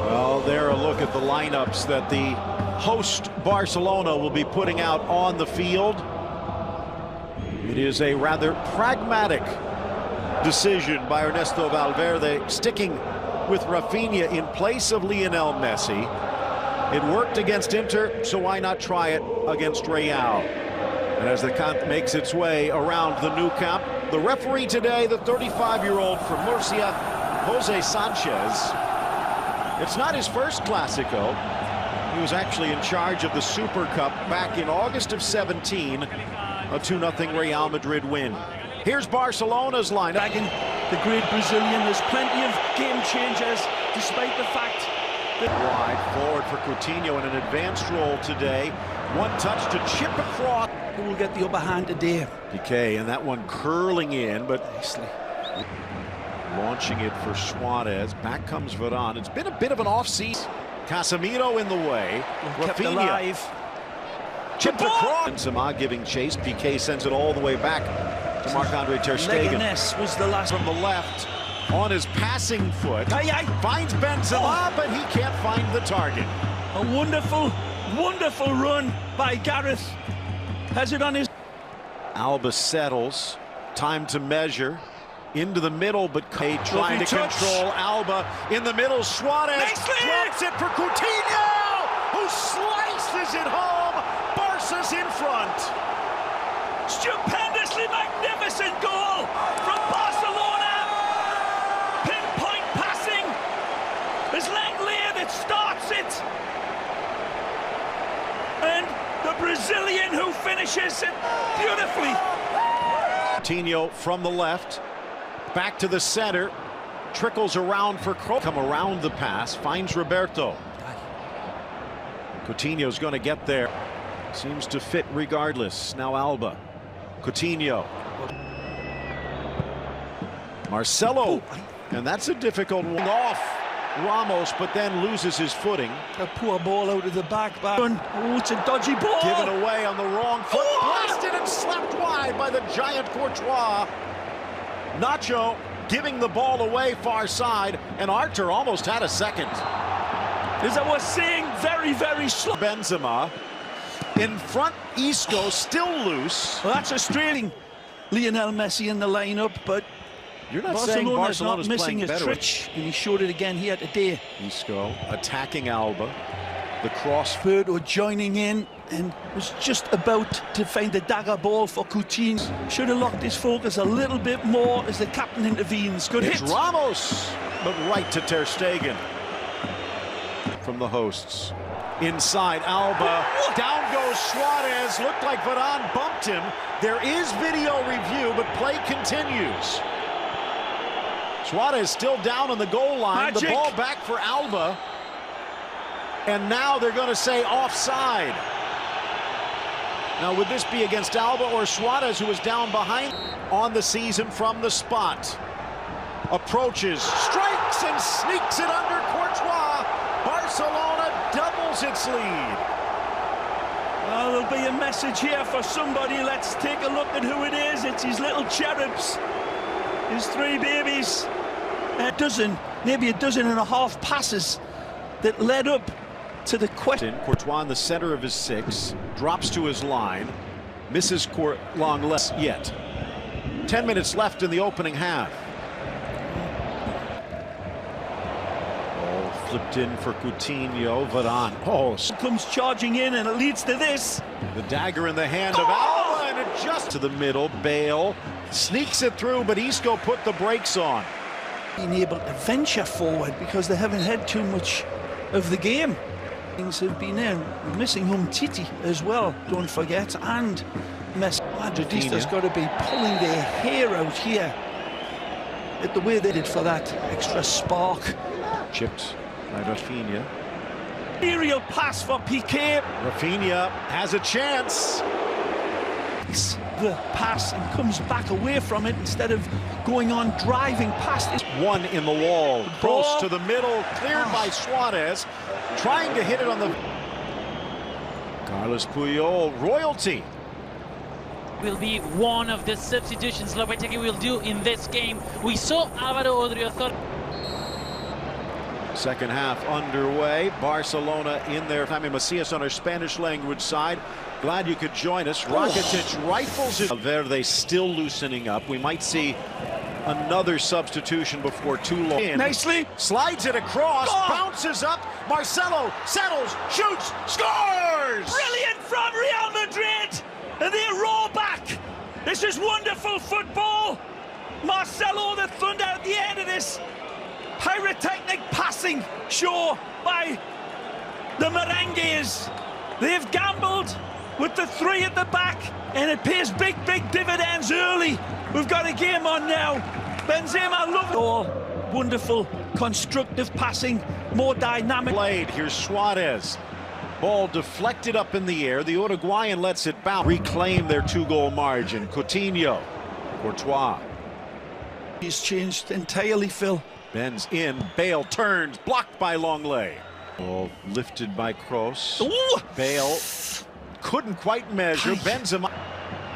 Well, there a look at the lineups that the host Barcelona will be putting out on the field. It is a rather pragmatic decision by Ernesto Valverde, sticking with Rafinha in place of Lionel Messi. It worked against Inter, so why not try it against Real? And as the camp makes its way around the new camp, the referee today, the 35-year-old from Murcia, Jose Sanchez. It's not his first Clásico. He was actually in charge of the Super Cup back in August of 17, a 2-0 Real Madrid win. Here's Barcelona's line. The great Brazilian, there's plenty of game changers, despite the fact that... Wide forward for Coutinho in an advanced role today. One touch to chip across. Who will get the upper hand today? Piqué, and that one curling in, but nicely launching it for Suarez. Back comes Varane. It's been a bit of an off-season. Casemiro in the way. Rafinha chipped across. Benzema giving chase. Piqué sends it all the way back to Marc-Andre ter Stegen. Was the last from the left on his passing foot. Finds Benzema, but he can't find the target. A wonderful, wonderful run by Gareth. Has it on his... Alba settles. Time to measure. Into the middle, but trying to control Alba in the middle. Suarez drops it for Coutinho, who slices it home. Barca's in front. Stupendously magnificent goal from Barcelona. Pinpoint passing. It's Lenglet that starts it. And the Brazilian who finishes it beautifully. Coutinho from the left. Back to the center, trickles around for Kroos. Come around the pass, finds Roberto. Coutinho's going to get there. Seems to fit regardless. Now Alba. Coutinho. Marcelo. And that's a difficult one. Off Ramos, but then loses his footing. A poor ball out of the back. Oh, it's a dodgy ball. Given away on the wrong foot. Blasted and slapped wide by the giant Courtois. Nacho giving the ball away far side, and Arthur almost had a second. As I was saying, very, very slow. Benzema in front. Isco still loose. Well, that's a straining Lionel Messi in the lineup, but you're not saying Barcelona's not missing his trick, and he showed it again here today. Isco attacking Alba. The cross. Roberto joining in and was just about to find the dagger ball for Coutinho. Should have locked his focus a little bit more as the captain intervenes. Good hit. Ramos, but right to ter Stegen. From the hosts. Inside Alba. Down goes Suarez. Looked like Varane bumped him. There is video review, but play continues. Suarez still down on the goal line. The ball back for Alba. And now they're going to say offside. Now, would this be against Alba or Suarez, who was down behind on the season from the spot? Approaches, strikes, and sneaks it under Courtois. Barcelona doubles its lead. Well, there'll be a message here for somebody. Let's take a look at who it is. It's his little cherubs, his three babies. Maybe a dozen and a half passes that led up to the question. Courtois in the center of his six, drops to his line, misses long less yet. 10 minutes left in the opening half. Ball flipped in for Coutinho. Varane. Oh, comes charging in, and it leads to this. The dagger in the hand of Alba, and it just to the middle. Bale sneaks it through, but Isco put the brakes on. Being able to venture forward because they haven't had too much of the game. Things have been in. Missing Titi as well, don't forget, and Madridista's got to be pulling their hair out here at the way they did for that extra spark. Chipped by Rafinha. Aerial pass for Piqué. Rafinha has a chance. The pass and comes back away from it instead of going on driving past it. One in the wall, close to the middle, cleared by Suarez, trying to hit it on the... Carlos Puyol, royalty will be one of the substitutions Lopetegui will do in this game. We saw Álvaro Odriozola. Second half underway. Barcelona in there. Jaime Macias on our Spanish language side. Glad you could join us. Rakitic rifles it. Valverde still loosening up. We might see another substitution before too long. Nicely. Slides it across. Bounces up. Marcelo settles. Shoots. Scores! Brilliant from Real Madrid. And they roll back. This is wonderful football. Marcelo the Thunder at the end of this pyrotechnic passing show by the Merengues. They've gambled with the three at the back, and it pays big dividends early. We've got a game on now. Benzema, love it all. Wonderful, constructive passing, more dynamic. Played. Here's Suarez. Ball deflected up in the air. The Uruguayan lets it bounce. Reclaim their two-goal margin. Coutinho. Courtois. He's changed entirely, Phil. Bends in. Bale turns. Blocked by Longley. Ball lifted by Kroos. Ooh. Bale couldn't quite measure. Benzema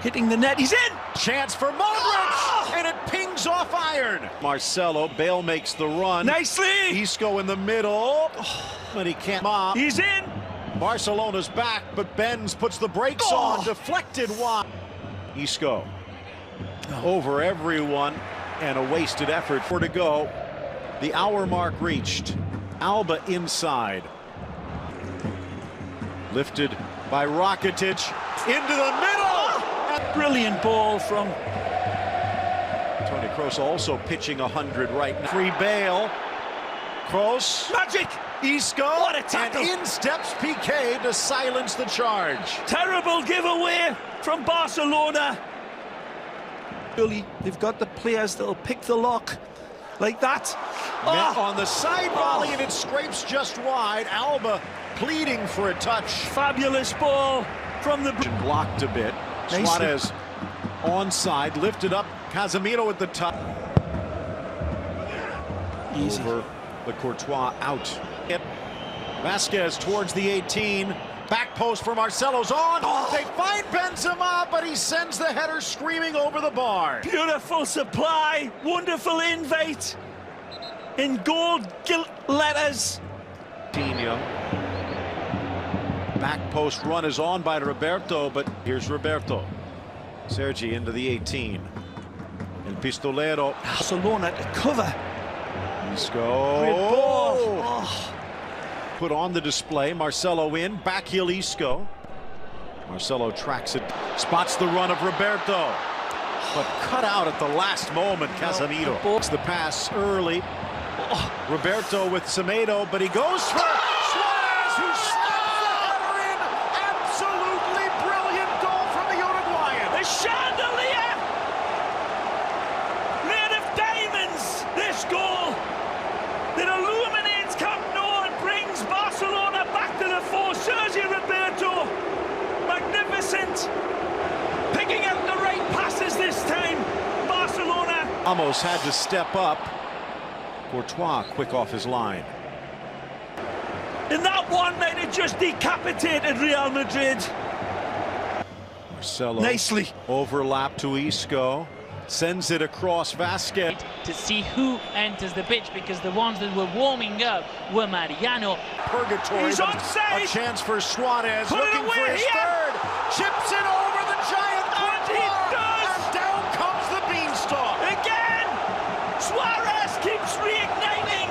hitting the net. He's in. Chance for Modric, and it pings off iron. Marcelo. Bale makes the run. Nicely. Isco in the middle, but he can't mop. He's in. Barcelona's back, but Benz puts the brakes on. Deflected wide. Isco over everyone, and a wasted effort. 4 to go. The hour mark reached. Alba inside. Lifted by Rakitic into the middle. Brilliant ball from Toni Kroos, also pitching 100 right now. Free Bale. Kroos. Magic. Isco. What a tackle. And in steps Piqué to silence the charge. Terrible giveaway from Barcelona. Really, they've got the players that'll pick the lock like that. On the side volley, and it scrapes just wide. Alba pleading for a touch. Fabulous ball from the... Blocked a bit. Suarez onside, lifted up. Casemiro at the top. Easy. Over the Courtois out. Vasquez towards the 18. Back post for Marcelo's on. They find Benzema, but he sends the header screaming over the bar. Beautiful supply. Wonderful invite. In gold gilt letters. Coutinho. Back post run is on by Roberto, but here's Roberto. Sergi into the 18. El Pistolero. Barcelona to cover. Isco. Great ball. Put on the display. Marcelo in. Back heel Isco. Marcelo tracks it. Spots the run of Roberto. But cut out at the last moment. Casemiro. It's the pass early. Roberto with Semedo, but he goes for Suarez, who snaps the header in. Absolutely brilliant goal from the Uruguayan. A chandelier made of diamonds. This goal that illuminates Camp Nou and brings Barcelona back to the fore. Sergio Roberto, magnificent, picking out the right passes this time. Barcelona almost had to step up. Courtois quick off his line. In that one might have just decapitated Real Madrid. Marcelo nicely overlap to Isco, sends it across Vasquez. To see who enters the pitch, because the ones that were warming up were Mariano. Purgatory. He's offside. A chance for Suarez, Put looking for his third. Chips it over the giant. And he does. And down comes the beanstalk. Again, Suarez keeps reigniting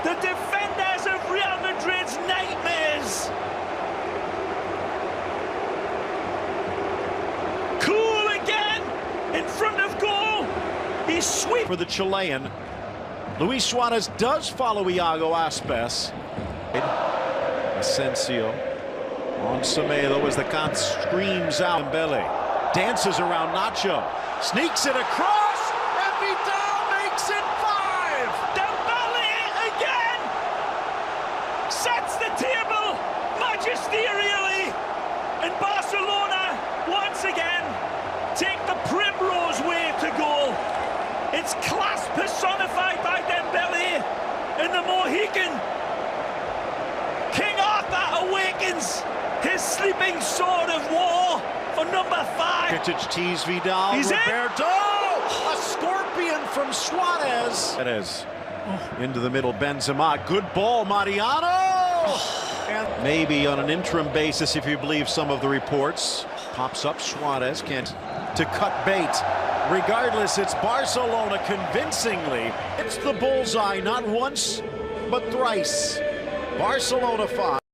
the defenders of Real Madrid's nightmares. Cool again in front of goal. He's sweet for the Chilean. Luis Suarez does follow Iago Aspas. Asensio on Semedo as the count screams out. Dembele dances around Nacho, sneaks it across, and Vidal makes it 5. Dembele again sets the table magisterially, and Barcelona once again take the primrose way to goal. It's class personified by Dembele, and the Mohican King Arthur awakens his sleeping sword of war for number 5. Vintage tees Vidal. He's in. Roberto! A scorpion from Suarez. Perez into the middle. Benzema. Good ball, Mariano. And maybe on an interim basis, if you believe some of the reports. Pops up. Suarez can't to cut bait. Regardless, it's Barcelona convincingly. It's the bullseye, not once, but thrice. Barcelona 5.